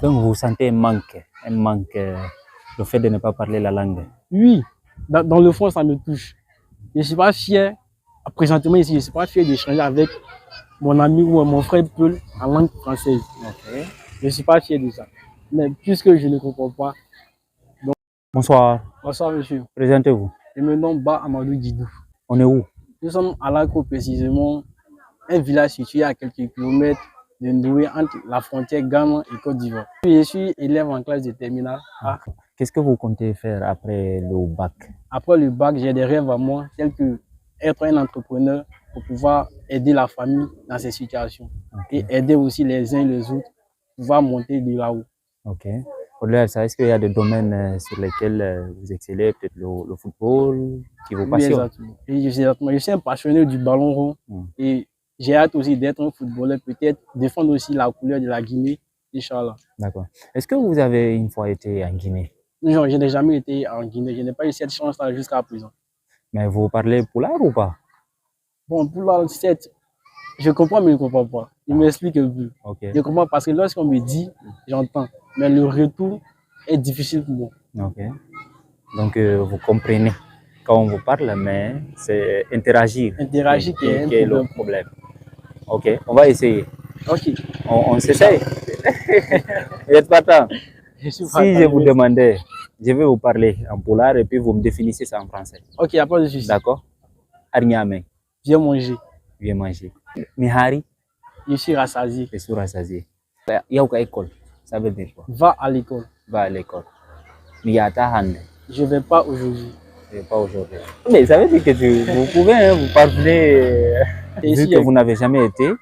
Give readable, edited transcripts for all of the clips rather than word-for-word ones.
Donc vous sentez un manque, le fait de ne pas parler la langue. Oui, dans le fond, ça me touche. Je ne suis pas fier, présentement ici, je ne suis pas fier d'échanger avec mon ami ou mon frère Peul en langue française. Okay. Je ne suis pas fier de ça. Mais puisque je ne comprends pas. Donc... Bonsoir. Bonsoir, monsieur. Présentez-vous. Je me nomme Ba Amadou Didou. On est où? Nous sommes à Lako, précisément, un village situé à quelques kilomètres de Ndoué, entre la frontière Ghana et Côte d'Ivoire. Je suis élève en classe de terminale A. Qu'est-ce que vous comptez faire après le bac? Après le bac, j'ai des rêves à moi, tels que être un entrepreneur pour pouvoir aider la famille dans ces situations. Okay. Et aider aussi les uns et les autres, pouvoir monter de là-haut. Ok. Au-delà de ça, est-ce qu'il y a des domaines sur lesquels vous excellez, peut-être le football qui vous passionne? Oui, exactement. Je suis un passionné du ballon rond et j'ai hâte aussi d'être un footballeur, peut-être défendre aussi la couleur de la Guinée, Inch'Allah. D'accord. Est-ce que vous avez une fois été en Guinée? Non, je n'ai jamais été en Guinée. Je n'ai pas eu cette chance-là jusqu'à présent. Mais vous parlez Pulaar ou pas? Bon, Pulaar, je comprends, mais je ne comprends pas. Il m'explique un peu. Okay. Je comprends parce que lorsqu'on me dit, j'entends. Mais le retour est difficile pour moi. Ok. Donc, vous comprenez quand on vous parle, mais c'est interagir. Interagir qui est le problème. Ok, on va essayer. Ok. On s'essaye. Vous êtes partant? Si je vous demandais, je vais vous parler en pulaar et puis vous me définissez ça en français. Ok, après de souci. D'accord. Arniame. Viens manger. Viens manger. Mihari. Je suis rassasié. Je suis rassasié. Yauka école. Ça veut dire quoi? Va à l'école. Va à l'école. Miyata Hande. Je ne vais pas aujourd'hui. Je ne vais pas aujourd'hui. Mais ça veut dire que vous pouvez vous parler vu que vous n'avez jamais été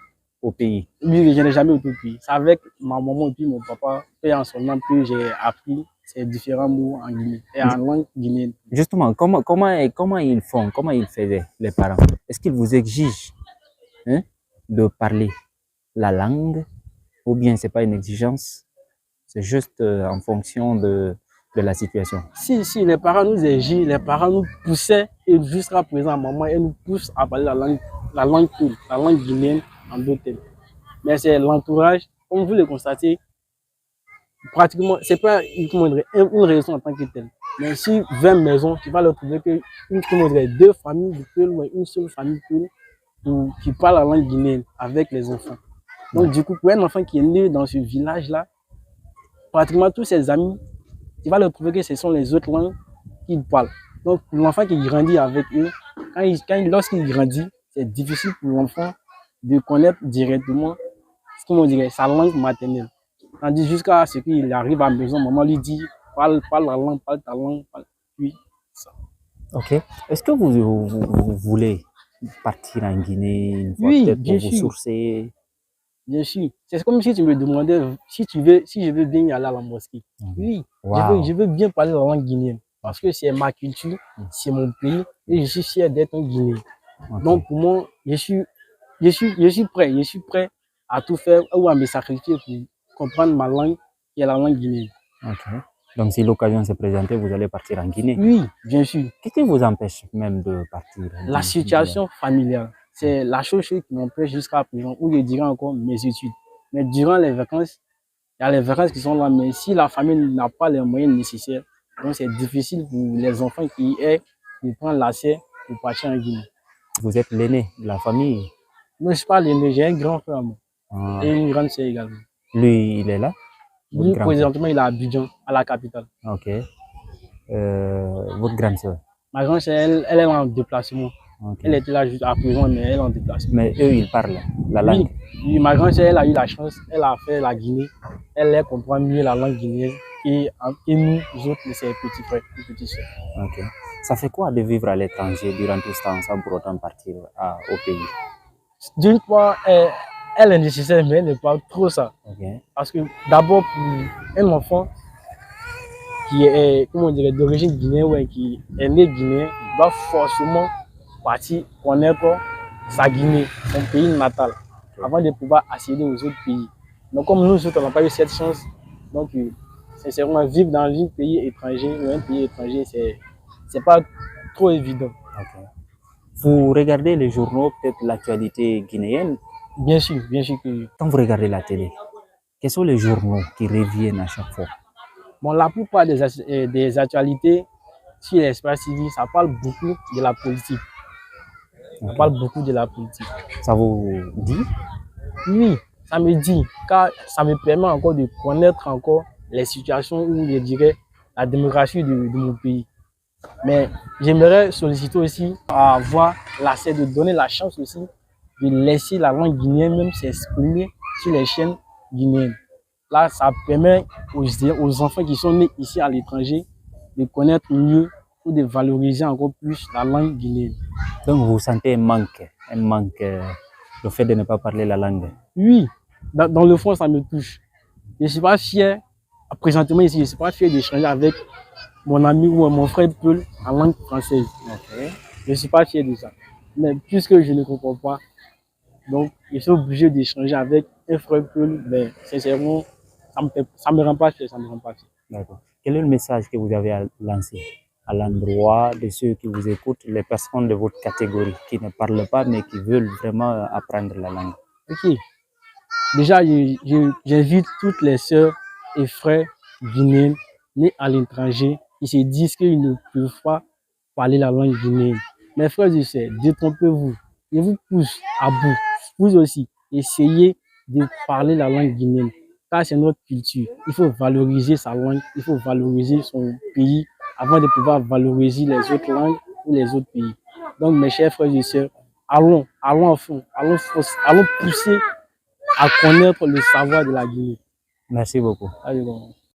au pays. Oui, je n'ai jamais été au pays. C'est avec ma maman et puis mon papa, et en son nom, que j'ai appris ces différents mots en Guinée et en langue guinéenne. Justement, comment ils font, comment ils faisaient, les parents? Est-ce qu'ils vous exigent de parler la langue ou bien ce n'est pas une exigence? C'est juste en fonction de la situation. Si, les parents nous exigent, les parents nous poussaient et jusqu'à présent, maman, elle nous pousse à parler la langue guinéenne en d'autres termes. Mais c'est l'entourage, comme vous le constatez, pratiquement, c'est pas une raison en tant que telle. Mais si 20 maisons, tu vas leur trouver que deux familles de Peul ou une seule famille qui parle la langue guinéenne avec les enfants. Donc du coup, pour un enfant qui est né dans ce village-là, pratiquement tous ses amis, tu vas leur trouver que ce sont les autres langues qu'ils parlent. Donc pour l'enfant qui grandit avec eux, lorsqu'il grandit, c'est difficile pour l'enfant de connaître directement sa langue maternelle. Tandis jusqu'à ce qu'il arrive à la maison, maman lui dit parle la langue, parle ta langue, puis ça. Ok. Est-ce que vous voulez partir en Guinée une fois, oui, peut-être pour vous sourcer? Bien sûr. C'est comme si tu me demandais si je veux bien y aller à la mosquée. Oui, wow. je veux bien parler la langue guinéenne parce que c'est ma culture, c'est mon pays et je suis fier d'être un Guinéen. Okay. Donc pour moi, je suis prêt à tout faire ou à me sacrifier pour comprendre ma langue qui est la langue guinéenne. Okay. Donc si l'occasion se présente, vous allez partir en Guinée? Oui, bien sûr. Qu'est-ce qui vous empêche même de partir? La situation familiale. C'est la chose qui m'empêche jusqu'à présent, ou je dirais encore mes études. Mais durant les vacances, il y a les vacances qui sont là, mais si la famille n'a pas les moyens nécessaires, donc c'est difficile pour les enfants qui aient de prendre l'accès pour partir en Guinée. Vous êtes l'aîné de la famille? Non, je ne suis pas l'aîné, j'ai un grand frère et une grande sœur également. Lui, il est là? Lui, présentement, il est à Abidjan, à la capitale. Ok. Votre grande sœur? Ma grande sœur, elle est en déplacement. Okay. Elle était là juste à présent, mais elle est en déplacement. Mais eux, ils parlent la langue? Oui, ma grande sœur, elle a eu la chance, elle a fait la Guinée. Elle comprend mieux la langue guinéenne et nous autres, ses petits frères et petites sœurs. Ok. Ça fait quoi de vivre à l'étranger durant tout ce temps sans pour autant partir au pays? D'une part, elle est nécessaire, mais elle n'est pas trop ça. Okay. Parce que d'abord, pour un enfant qui est d'origine guinéenne, ouais, qui est né guinéen, doit forcément partir connaître sa Guinée, son pays natal, avant de pouvoir accéder aux autres pays. Donc comme nous autres, on n'a pas eu cette chance, donc sincèrement, vivre dans un pays étranger ou un pays étranger, c'est pas trop évident. Okay. Vous regardez les journaux, peut-être l'actualité guinéenne? Bien sûr que... Quand vous regardez la télé, Quels sont les journaux qui reviennent à chaque fois? Bon, la plupart des actualités sur l'espace TV, ça parle beaucoup de la politique. Ça parle beaucoup de la politique. Ça vous dit? Oui, ça me dit, car ça me permet encore de connaître encore les situations où je dirais la démocratie de mon pays. Mais j'aimerais solliciter aussi à avoir l'accès de donner la chance aussi de laisser la langue guinéenne même s'exprimer sur les chaînes guinéennes. Là, ça permet aux enfants qui sont nés ici à l'étranger de connaître mieux ou de valoriser encore plus la langue guinéenne. Donc vous sentez un manque, le fait de ne pas parler la langue? Oui, dans le fond, ça me touche. Je ne suis pas fier, présentement ici, je ne suis pas fier d'échanger avec mon ami ou mon frère Peul en langue française. Okay. Je ne suis pas fier de ça. Mais puisque je ne comprends pas, donc je suis obligé d'échanger avec un frère Peul, mais sincèrement, ça me rend pas fier, ça me rend pas fier. D'accord. Quel est le message que vous avez à lancer à l'endroit de ceux qui vous écoutent, les personnes de votre catégorie qui ne parlent pas mais qui veulent vraiment apprendre la langue? Ok. Déjà, j'invite toutes les sœurs et frères guinéens nés à l'étranger qui se disent qu'ils ne peuvent pas parler la langue guinéenne. Mes frères et sœurs, détrompez-vous. Je vous pousse à bout. Vous aussi, essayez de parler la langue guinéenne. Car c'est notre culture. Il faut valoriser sa langue, il faut valoriser son pays avant de pouvoir valoriser les autres langues ou les autres pays. Donc, mes chers frères et sœurs, allons à fond, allons pousser à connaître le savoir de la Guinée. Merci beaucoup. Allez, bon.